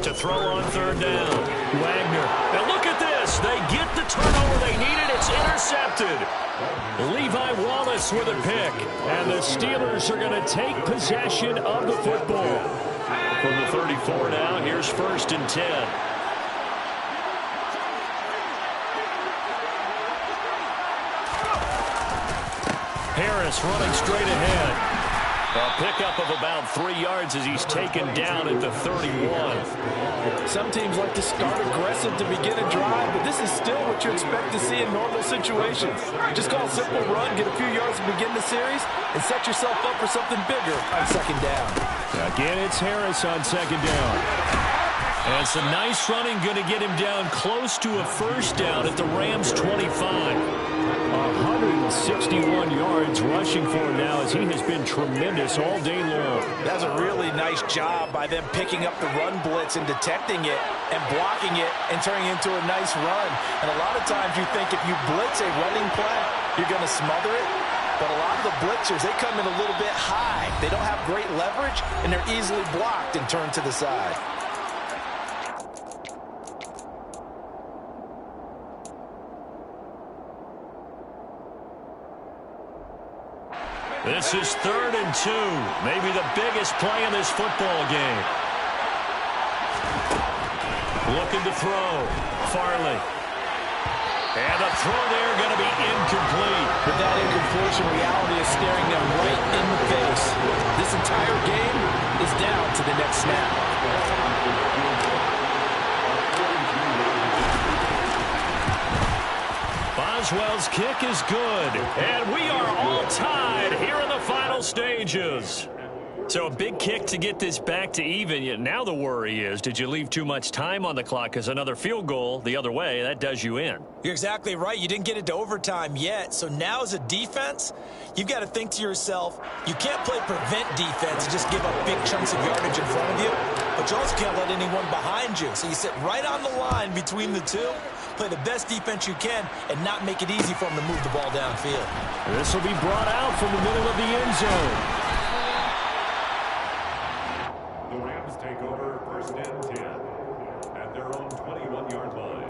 To throw on third down, Wagner. And look at this. They get the turnover they needed. It's intercepted. Levi Wallace with a pick. And the Steelers are going to take possession of the football. From the 34 now, here's 1st and 10. Harris running straight ahead. A pickup of about 3 yards as he's taken down at the 31. Some teams like to start aggressive to begin a drive, but this is still what you expect to see in normal situations. Just call a simple run, get a few yards to begin the series, and set yourself up for something bigger on 2nd down. Again, it's Harris on 2nd down. And some nice running, going to get him down close to a 1st down at the Rams' 25. 161 yards rushing for him now as he has been tremendous all day long. That's a really nice job by them picking up the run blitz and detecting it and blocking it and turning it into a nice run. And a lot of times you think if you blitz a running play, you're going to smother it. But a lot of the blitzers, they come in a little bit high. They don't have great leverage, and they're easily blocked and turned to the side. This is 3rd and 2. Maybe the biggest play in this football game. Looking to throw. Farley. And the throw there going to be incomplete. But that incompletion reality is staring them right in the face. This entire game is down to the next snap. Boswell's kick is good. And we are all tied here in the final stages. So a big kick to get this back to even. Now the worry is, did you leave too much time on the clock? Because another field goal the other way, that does you in. You're exactly right. You didn't get it to overtime yet. So now as a defense, you've got to think to yourself, you can't play prevent defense and just give up big chunks of yardage in front of you. But you also can't let anyone behind you. So you sit right on the line between the two, play the best defense you can, and not make it easy for them to move the ball downfield. This will be brought out from the middle of the end zone. The Rams take over 1st and 10 at their own 21-yard line.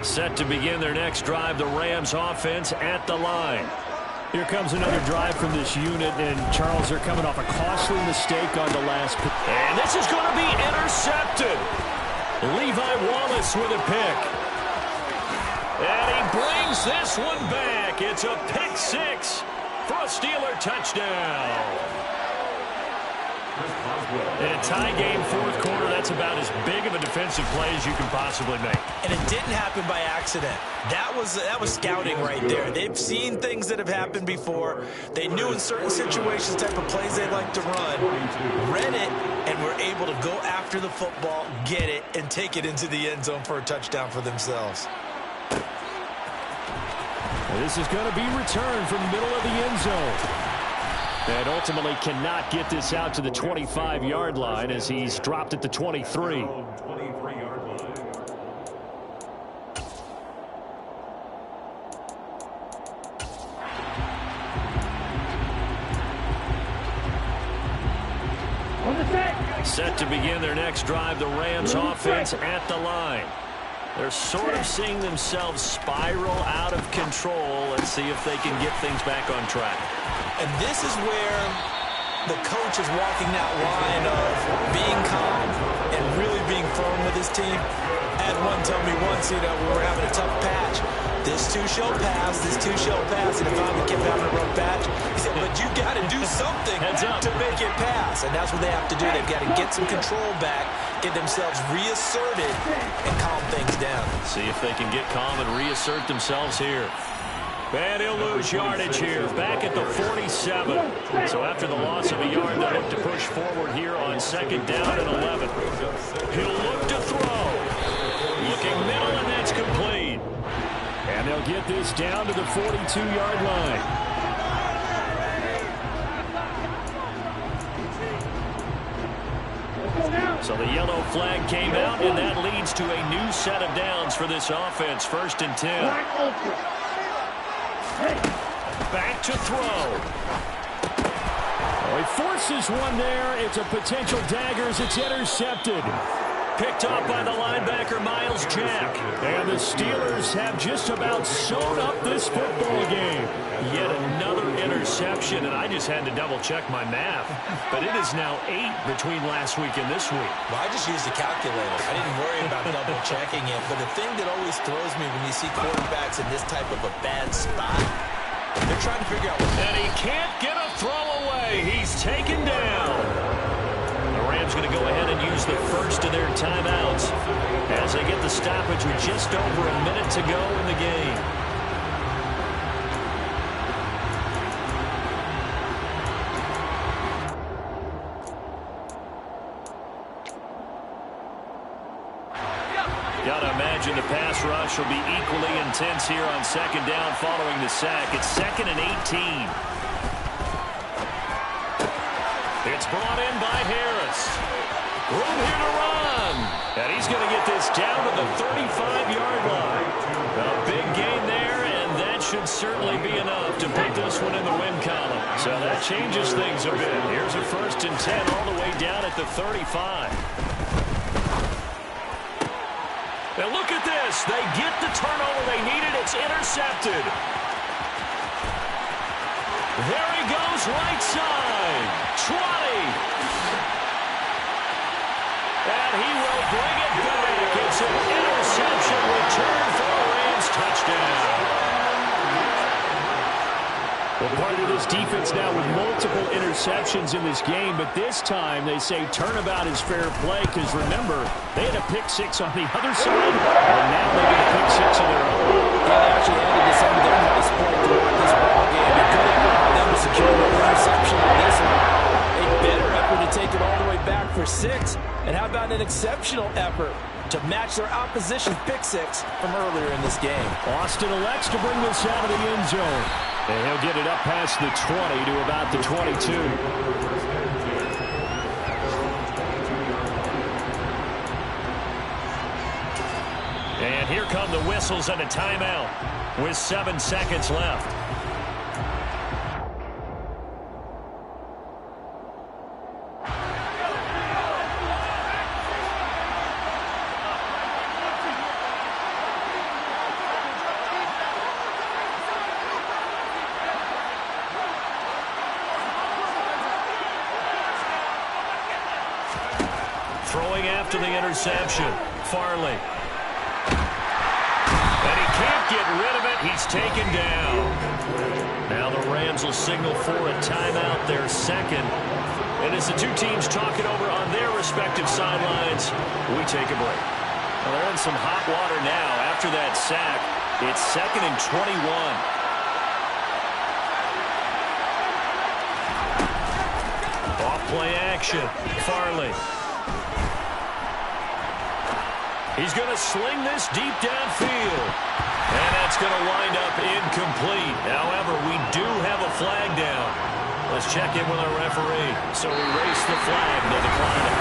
Set to begin their next drive, the Rams offense at the line. Here comes another drive from this unit, and Charles, they're coming off a costly mistake on the last pick. And this is going to be intercepted. Levi Wallace with a pick. And he brings this one back. It's a pick 6 for a Steeler touchdown. In a tie game 4th quarter, that's about as big of a defensive play as you can possibly make. And it didn't happen by accident. That was scouting right there. They've seen things that have happened before. They knew in certain situations type of plays they like to run, read it, and were able to go after the football, get it, and take it into the end zone for a touchdown for themselves. This is going to be returned from the middle of the end zone. And ultimately cannot get this out to the 25-yard line as he's dropped at the 23. 23-yard line. On the set. Set to begin their next drive, the Rams offense at the line. They're sort of seeing themselves spiral out of control. Let's see if they can get things back on track. And this is where the coach is walking that line of being calm and really being firm with his team. I had one tell me once, we were having a tough patch. This too shall pass, this too shall pass. And if I kept having a rough patch, he said, but you got to do something to make it pass. And that's what they have to do. They've got to get some control back, get themselves reasserted, and calm things down. See if they can get calm and reassert themselves here. And he'll lose yardage here, back at the 47. So after the loss of a yard, they look to push forward here on 2nd down and 11. He'll look to throw. Looking middle, and that's complete. And they'll get this down to the 42-yard line. So the yellow flag came out, and that leads to a new set of downs for this offense. 1st and 10. Back to throw. Oh, he forces one there. It's a potential dagger as it's intercepted. Picked off by the linebacker, Miles Jack. And the Steelers have just about sewn up this football game. Yet another interception, and I just had to double-check my math. But it is now 8 between last week and this week. Well, I just used a calculator. I didn't worry about double-checking it. But the thing that always throws me when you see quarterbacks in this type of a bad spot, they're trying to figure out what... And he can't get a throw away. He's taken down. The Rams going to go ahead and use the first of their timeouts as they get the stoppage with just over a minute to go in the game. Got to imagine the pass rush will be equally intense here on 2nd down following the sack. It's 2nd and 18. It's brought in by Harris. Room here to run. And he's going to get this down to the 35-yard line. A big gain there, and that should certainly be enough to put this one in the win column. So that changes things a bit. Here's a 1st and 10 all the way down at the 35. Now look at this. They get the turnover they needed. It's intercepted. There he goes, right side. 20. And he will bring it back. It's an interception return for a Rams touchdown. Well, part of this defense now with multiple interceptions in this game, but this time they say turnabout is fair play because, remember, they had a pick-6 on the other side, and now they get a pick-6 of their own. Yeah, they actually added to some of their nice play throughout this ballgame. It could have allowed them to secure an interception on this one. A better effort to take it all the way back for 6, and how about an exceptional effort to match their opposition's pick-6 from earlier in this game. Austin elects to bring this out of the end zone. And he'll get it up past the 20 to about the 22. And here come the whistles and a timeout with 7 seconds left. Throwing after the interception, Farley. And he can't get rid of it. He's taken down. Now the Rams will signal for a timeout, their 2nd. And as the two teams talk it over on their respective sidelines, we take a break. Well, they're in some hot water now after that sack. It's 2nd and 21. Off-play action, Farley. He's going to sling this deep downfield. And that's going to wind up incomplete. However, we do have a flag down. Let's check in with our referee. So we race the flag to decline it.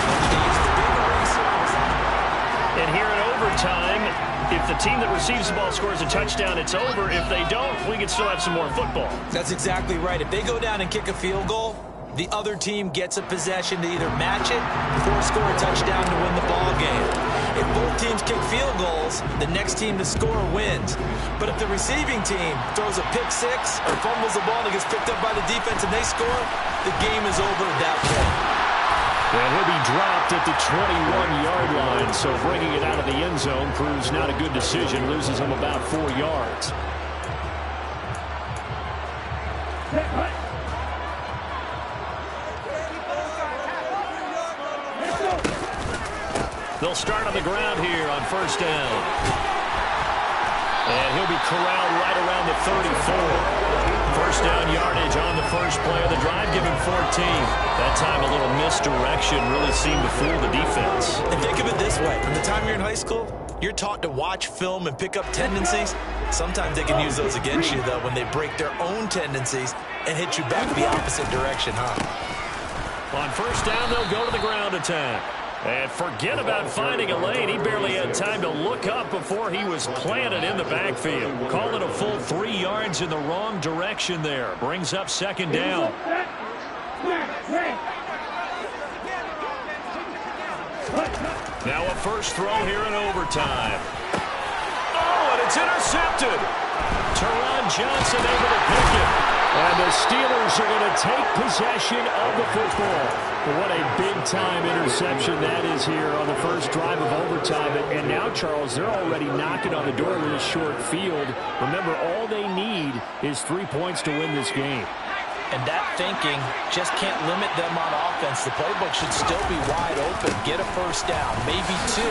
And here in overtime, if the team that receives the ball scores a touchdown, it's over. If they don't, we can still have some more football. That's exactly right. If they go down and kick a field goal, the other team gets a possession to either match it or score a touchdown to win the ball game. If both teams kick field goals, the next team to score wins. But if the receiving team throws a pick-6 or fumbles the ball and it gets picked up by the defense and they score, the game is over at that point. And he'll be dropped at the 21-yard line, so bringing it out of the end zone proves not a good decision. Loses him about 4 yards. They'll start on the ground here on 1st down. And he'll be corralled right around the 34. 1st down yardage on the first play of the drive, give him 14. That time a little misdirection really seemed to fool the defense. And think of it this way. From the time you're in high school, You're taught to watch film and pick up tendencies. Sometimes they can use those against you, though, when they break their own tendencies and hit you back the opposite direction, huh? On first down, they'll go to the ground attack. And forget about finding a lane. He barely had time to look up before he was planted in the backfield. Call it a full 3 yards in the wrong direction there. Brings up second down. Now a first throw here in overtime. Oh, and it's intercepted. Teron Johnson able to pick it. And the Steelers are going to take possession of the football. What a big-time interception that is here on the first drive of overtime. And now, Charles, they're already knocking on the door with a short field. Remember, all they need is 3 points to win this game. And that thinking just can't limit them on offense. The playbook should still be wide open. Get a first down, maybe 2.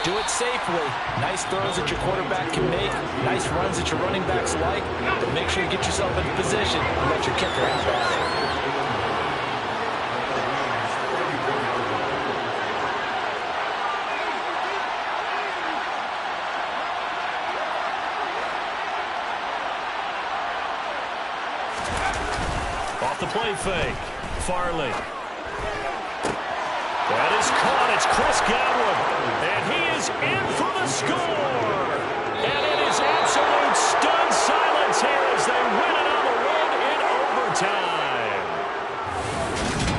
Do it safely. Nice throws that your quarterback can make. Nice runs that your running backs like. But make sure you get yourself in position and let your kicker have at it. Off the play fake. Farley. That is caught. It's Chris Godwin. And he is in for the score. And it is absolute stunned silence here as they win it on the road in overtime.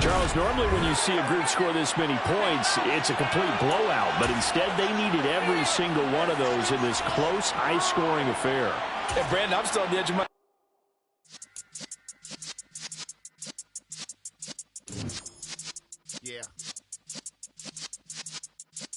Charles, normally when you see a group score this many points, it's a complete blowout. But instead, they needed every single one of those in this close, high-scoring affair. And Brandon, I'm still on the edge of my... Yeah.